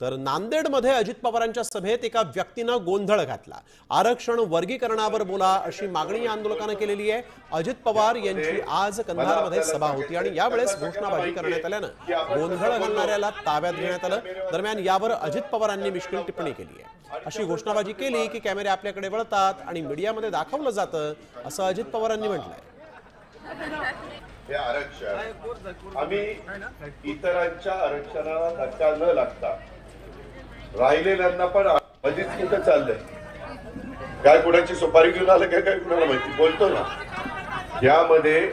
तर नांदेडमध्ये अजित पवारांच्या सभेत एका व्यक्तीनं गोंधळ घातला। आरक्षण वर्गीकरणावर बोला अशी मागणी आंदोलकांनी केलेली आहे। अजित पवार यांची आज कंधारमध्ये सभा होती आणि यावेळेस घोषणाबाजी करण्यात आल्यानं गोंधळ घालणाऱ्याला ताब्यात घेण्यात आलं। दरम्यान यावर अजित पवारांनी मिश्किल टिप्पणी केली आहे। अशी घोषणाबाजी केली की कॅमेरे आपल्याकडे वळतात आणि मीडियामध्ये दाखवलं जातं असं अजित पवारांनी म्हटलंय। हे आरक्षण आम्ही इतरांच्या आरक्षणाला धक्का न लागता राहिलेल्यांना पण मध्येच कुठं चाललंय काय कुणाची सुपारी घेऊन आलं काय कुणाला माहिती बोलतो ना। यामध्ये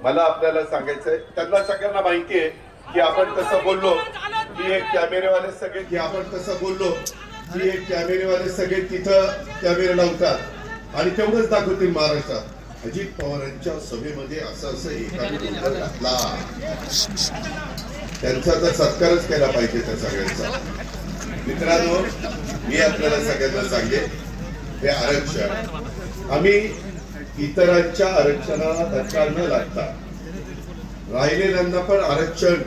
मला आपल्याला सांगायचंय त्यांना सगळ्यांना माहिती आहे की आपण तसं बोललो की एक कॅमेरेवाले सगळे तिथं कॅमेरे लावतात आणि तेवढंच दाखवतील महाराष्ट्रात। अजित पवारांच्या सभेमध्ये असं एकाने गोंधळ घातला त्यांचा तर सत्कारच केला पाहिजे त्या सगळ्यांचा। मित्रांनो मी आपल्याला सगळ्यांना सांगेन हे आरक्षण आम्ही इतरांच्या आरक्षणाला धक्का न लागता राहिलेल्यांना पण आरक्षण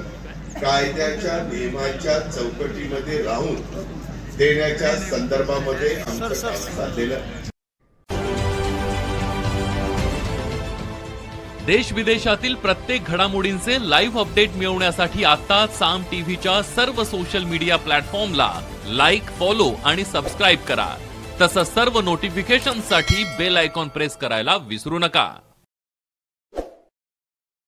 कायद्याच्या नियमाच्या चौकटीमध्ये राहून देण्याच्या संदर्भामध्ये आमचं काम चाललेलं। देश विदेशातील प्रत्येक घडामोडींचे लाईव्ह अपडेट मिळवण्यासाठी आता साम टीव्हीच्या सर्व सोशल मीडिया प्लॅटफॉर्मला लाईक, फॉलो आणि सबस्क्राईब करा। तसंच सर्व नोटिफिकेशनसाठी बेल आयकॉन प्रेस करायला विसरू नका।